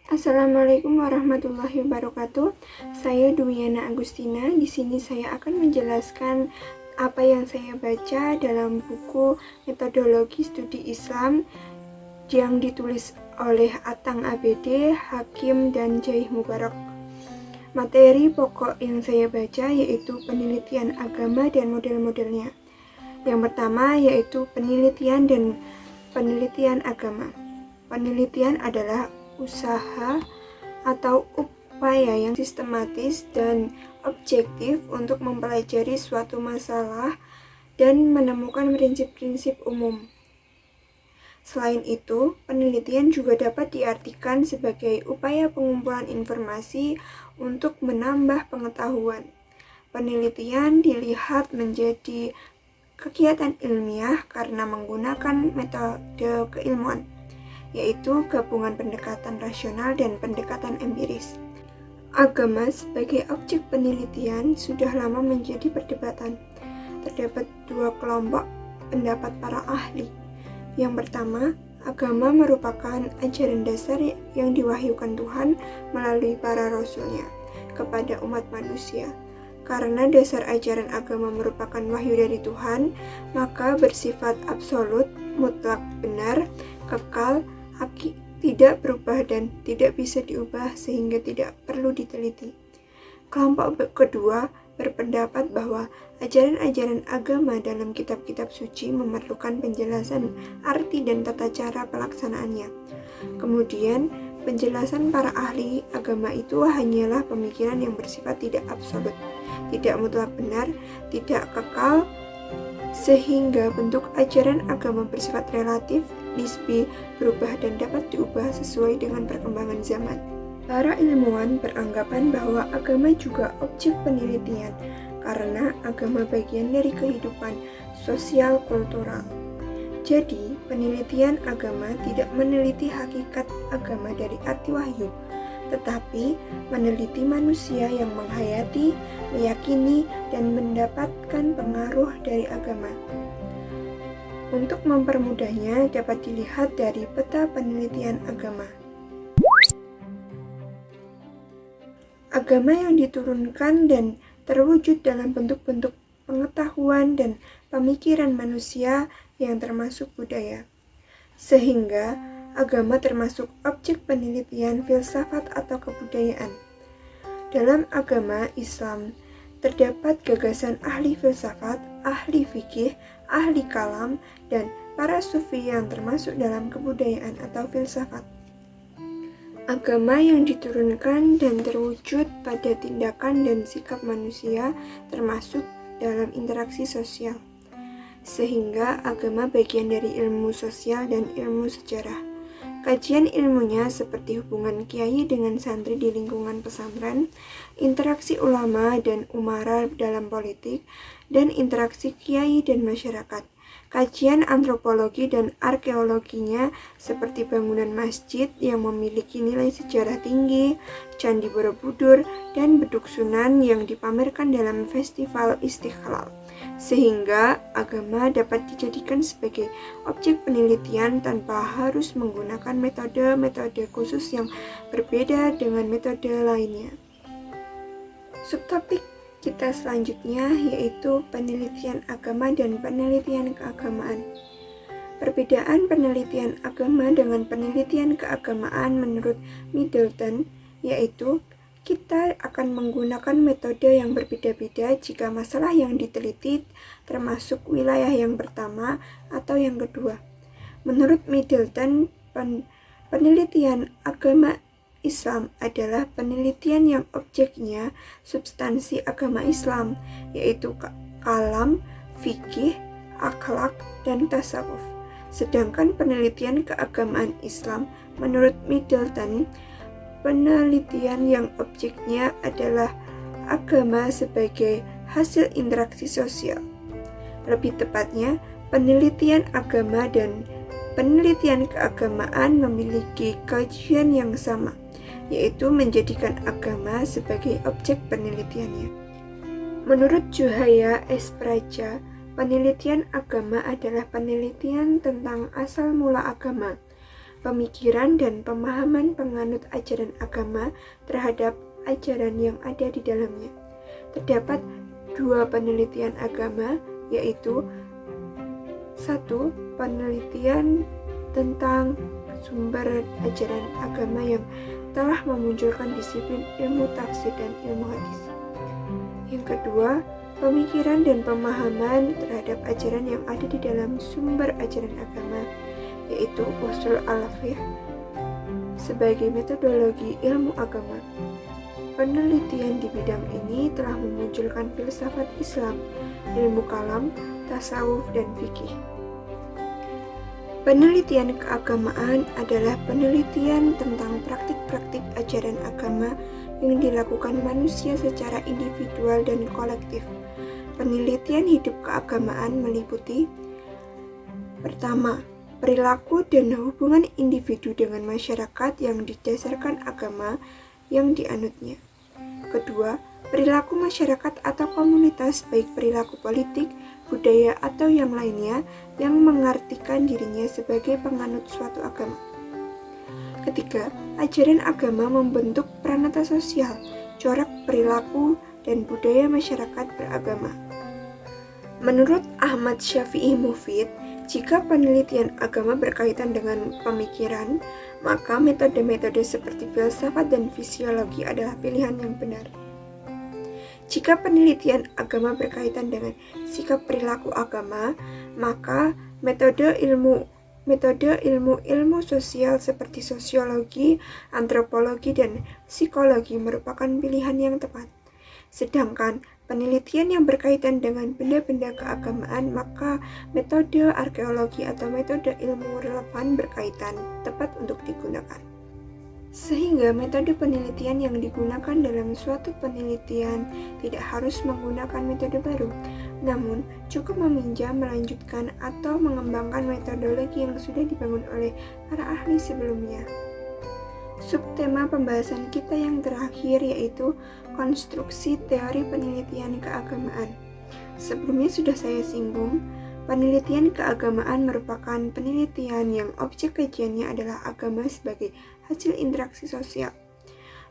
Assalamualaikum warahmatullahi wabarakatuh. Saya Dwiana Agustina. Di sini saya akan menjelaskan apa yang saya baca dalam buku Metodologi Studi Islam yang ditulis oleh Atang ABD, Hakim, dan Jaih Mubarak. Materi pokok yang saya baca yaitu penelitian agama dan model-modelnya. Yang pertama yaitu penelitian agama. Penelitian adalah usaha atau upaya yang sistematis dan objektif untuk mempelajari suatu masalah dan menemukan prinsip-prinsip umum. Selain itu, penelitian juga dapat diartikan sebagai upaya pengumpulan informasi untuk menambah pengetahuan. Penelitian dilihat menjadi kegiatan ilmiah karena menggunakan metode keilmuan, yaitu gabungan pendekatan rasional dan pendekatan empiris. Agama sebagai objek penelitian sudah lama menjadi perdebatan. Terdapat dua kelompok pendapat para ahli. Yang pertama, agama merupakan ajaran dasar yang diwahyukan Tuhan melalui para rasulnya kepada umat manusia. Karena dasar ajaran agama merupakan wahyu dari Tuhan, maka bersifat absolut, mutlak benar, kekal, tidak berubah dan tidak bisa diubah sehingga tidak perlu diteliti. Kelompok kedua berpendapat bahwa ajaran-ajaran agama dalam kitab-kitab suci memerlukan penjelasan arti dan tata cara pelaksanaannya. Kemudian, penjelasan para ahli agama itu hanyalah pemikiran yang bersifat tidak absolut, tidak mutlak benar, tidak kekal, sehingga bentuk ajaran agama bersifat relatif, nisbi, berubah dan dapat diubah sesuai dengan perkembangan zaman. Para ilmuwan beranggapan bahwa agama juga objek penelitian karena agama bagian dari kehidupan sosial kultural. Jadi, penelitian agama tidak meneliti hakikat agama dari arti wahyu, tetapi meneliti manusia yang menghayati, meyakini, dan mendapatkan pengaruh dari agama. Untuk mempermudahnya dapat dilihat dari peta penelitian agama. Agama yang diturunkan dan terwujud dalam bentuk-bentuk pengetahuan dan pemikiran manusia yang termasuk budaya. Sehingga agama termasuk objek penelitian filsafat atau kebudayaan. Dalam agama Islam, terdapat gagasan ahli filsafat, ahli fikih, ahli kalam, dan para sufi yang termasuk dalam kebudayaan atau filsafat. Agama yang diturunkan dan terwujud pada tindakan dan sikap manusia termasuk dalam interaksi sosial. Sehingga agama bagian dari ilmu sosial dan ilmu sejarah. Kajian ilmunya seperti hubungan kiai dengan santri di lingkungan pesantren, interaksi ulama dan umara dalam politik, dan interaksi kiai dan masyarakat. Kajian antropologi dan arkeologinya seperti bangunan masjid yang memiliki nilai sejarah tinggi, Candi Borobudur, dan Beduk Sunan yang dipamerkan dalam festival Istiqlal. Sehingga agama dapat dijadikan sebagai objek penelitian tanpa harus menggunakan metode-metode khusus yang berbeda dengan metode lainnya. Subtopik kita selanjutnya yaitu penelitian agama dan penelitian keagamaan. Perbedaan penelitian agama dengan penelitian keagamaan menurut Middleton yaitu kita akan menggunakan metode yang berbeda-beda jika masalah yang diteliti termasuk wilayah yang pertama atau yang kedua. Menurut Middleton, penelitian agama Islam adalah penelitian yang objeknya substansi agama Islam, yaitu kalam, fikih, akhlak, dan tasawuf. Sedangkan penelitian keagamaan Islam menurut Middleton, penelitian yang objeknya adalah agama sebagai hasil interaksi sosial. Lebih tepatnya, penelitian agama dan penelitian keagamaan memiliki kajian yang sama, yaitu menjadikan agama sebagai objek penelitiannya. Menurut Juhaya S. Praja, penelitian agama adalah penelitian tentang asal mula agama, pemikiran dan pemahaman penganut ajaran agama terhadap ajaran yang ada di dalamnya. Terdapat 2 penelitian agama, yaitu 1. Penelitian tentang sumber ajaran agama yang telah memunculkan disiplin ilmu tafsir dan ilmu hadis. Yang kedua, pemikiran dan pemahaman terhadap ajaran yang ada di dalam sumber ajaran agama, yaitu usul al-fiqh sebagai metodologi ilmu agama. Penelitian di bidang ini telah memunculkan filsafat Islam, ilmu kalam, tasawuf, dan fikih. Penelitian keagamaan adalah penelitian tentang praktik-praktik ajaran agama yang dilakukan manusia secara individual dan kolektif. Penelitian hidup keagamaan meliputi: pertama, perilaku dan hubungan individu dengan masyarakat yang didasarkan agama yang dianutnya. Kedua, perilaku masyarakat atau komunitas, baik perilaku politik, budaya, atau yang lainnya yang mengartikan dirinya sebagai penganut suatu agama. Ketiga, ajaran agama membentuk pranata sosial, corak perilaku, dan budaya masyarakat beragama. Menurut Ahmad Syafi'i Mufid, jika penelitian agama berkaitan dengan pemikiran, maka metode-metode seperti filsafat dan fisiologi adalah pilihan yang benar. Jika penelitian agama berkaitan dengan sikap perilaku agama, maka metode ilmu sosial seperti sosiologi, antropologi, dan psikologi merupakan pilihan yang tepat. Sedangkan penelitian yang berkaitan dengan benda-benda keagamaan, maka metode arkeologi atau metode ilmu relevan berkaitan tepat untuk digunakan. Sehingga metode penelitian yang digunakan dalam suatu penelitian tidak harus menggunakan metode baru, namun cukup meminjam, melanjutkan, atau mengembangkan metodologi yang sudah dibangun oleh para ahli sebelumnya. Subtema pembahasan kita yang terakhir yaitu konstruksi teori penelitian keagamaan. Sebelumnya sudah saya singgung, penelitian keagamaan merupakan penelitian yang objek kajiannya adalah agama sebagai hasil interaksi sosial.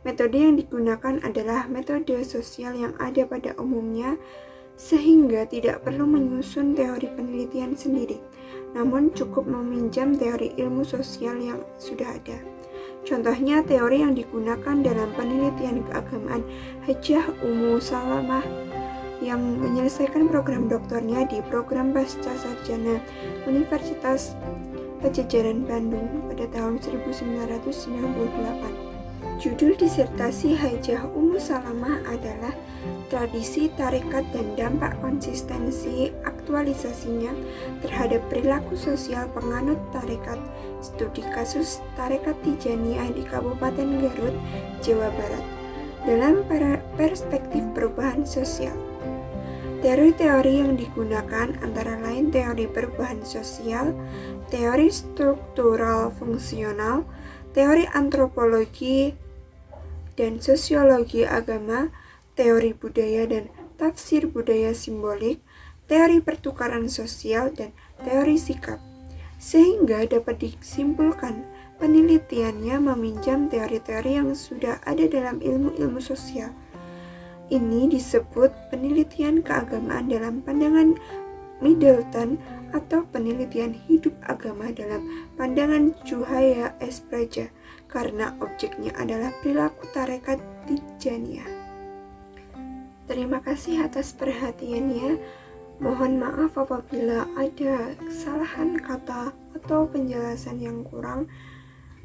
Metode yang digunakan adalah metode sosial yang ada pada umumnya, sehingga tidak perlu menyusun teori penelitian sendiri, namun cukup meminjam teori ilmu sosial yang sudah ada. Contohnya teori yang digunakan dalam penelitian keagamaan Hajjah Ummu Salamah yang menyelesaikan program doktornya di program pasca sarjana Universitas Padjadjaran Bandung pada tahun 1998. Judul disertasi Hajjah Ummu Salamah adalah Tradisi Tarekat dan Dampak Konsistensi Aktualisasinya Terhadap Perilaku Sosial Penganut Tarekat, Studi Kasus Tarekat Tijaniyah di Kabupaten Garut, Jawa Barat, dalam perspektif perubahan sosial. Teori-teori yang digunakan antara lain teori perubahan sosial, teori struktural fungsional, teori antropologi dan sosiologi agama, teori budaya dan tafsir budaya simbolik, teori pertukaran sosial, dan teori sikap. Sehingga dapat disimpulkan penelitiannya meminjam teori-teori yang sudah ada dalam ilmu-ilmu sosial. Ini disebut penelitian keagamaan dalam pandangan Middleton atau penelitian hidup agama dalam pandangan Juhaya S. Praja, karena objeknya adalah perilaku tarekat Tijaniyah. Terima kasih atas perhatiannya. Mohon maaf apabila ada kesalahan kata atau penjelasan yang kurang.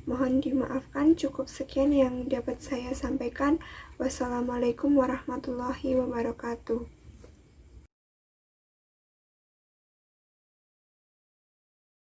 Mohon dimaafkan, cukup sekian yang dapat saya sampaikan. Wassalamualaikum warahmatullahi wabarakatuh.